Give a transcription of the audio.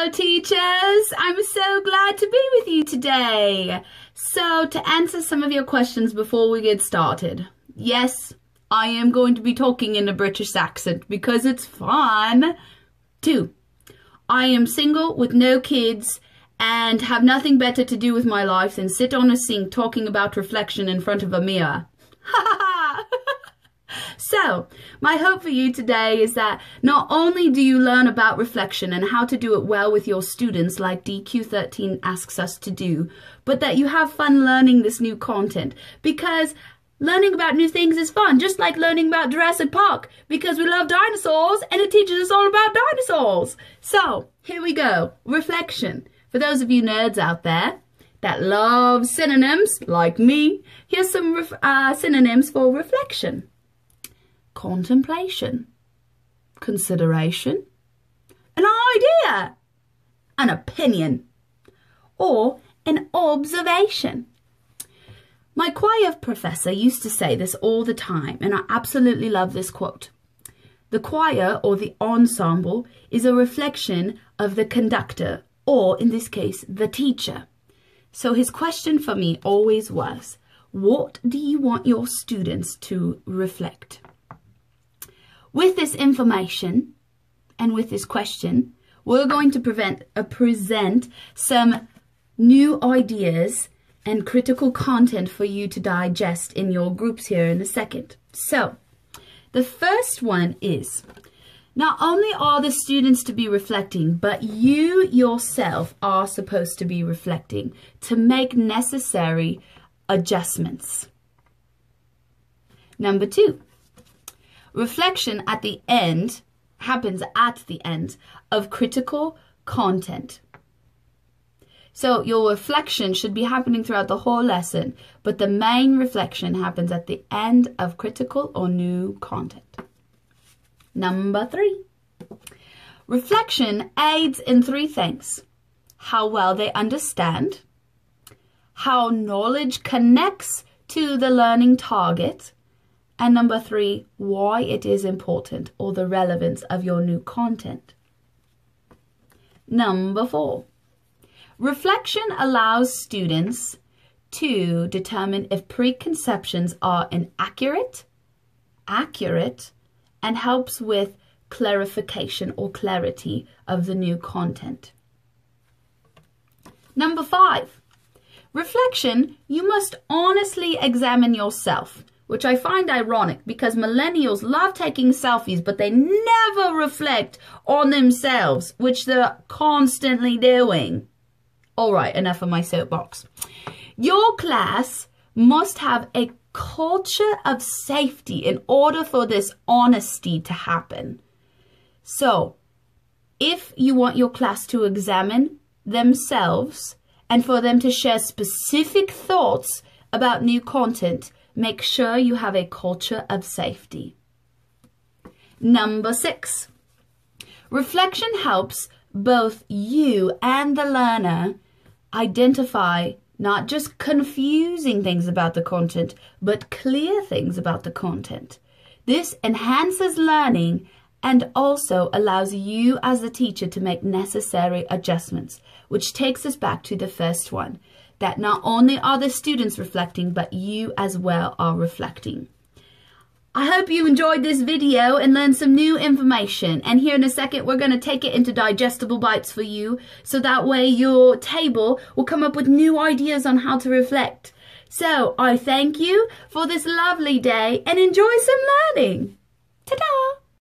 Hello teachers, I'm so glad to be with you today. So to answer some of your questions before we get started, yes, I am going to be talking in a British accent because it's fun. 2, I am single with no kids and have nothing better to do with my life than sit on a sink talking about reflection in front of a mirror. Ha ha ha! So, my hope for you today is that not only do you learn about reflection and how to do it well with your students like DQ13 asks us to do, but that you have fun learning this new content, because learning about new things is fun, just like learning about Jurassic Park, because we love dinosaurs and it teaches us all about dinosaurs. So, here we go. Reflection. For those of you nerds out there that love synonyms like me, here's some synonyms for reflection. Contemplation, consideration, an idea, an opinion, or an observation. My choir professor used to say this all the time, and I absolutely love this quote. The choir, or the ensemble, is a reflection of the conductor, or in this case, the teacher. So his question for me always was, what do you want your students to reflect? With this information and with this question, we're going to present some new ideas and critical content for you to digest in your groups here in a second. So, the first one is, not only are the students to be reflecting, but you yourself are supposed to be reflecting to make necessary adjustments. Number 2. Reflection happens at the end of critical content. So your reflection should be happening throughout the whole lesson, but the main reflection happens at the end of critical or new content. Number 3. Reflection aids in 3 things: how well they understand, how knowledge connects to the learning target, and number 3, why it is important or the relevance of your new content. Number 4, reflection allows students to determine if preconceptions are inaccurate, accurate, and helps with clarification or clarity of the new content. Number 5, reflection, you must honestly examine yourself, which I find ironic because millennials love taking selfies, but they never reflect on themselves, which they're constantly doing. All right, enough of my soapbox. Your class must have a culture of safety in order for this honesty to happen. So, if you want your class to examine themselves and for them to share specific thoughts about new content, make sure you have a culture of safety. Number 6, reflection helps both you and the learner identify not just confusing things about the content, but clear things about the content. This enhances learning and also allows you as the teacher to make necessary adjustments, which takes us back to the first one, that not only are the students reflecting, but you as well are reflecting. I hope you enjoyed this video and learned some new information. And here in a second, we're going to take it into digestible bites for you, so that way your table will come up with new ideas on how to reflect. So I thank you for this lovely day and enjoy some learning. Ta-da!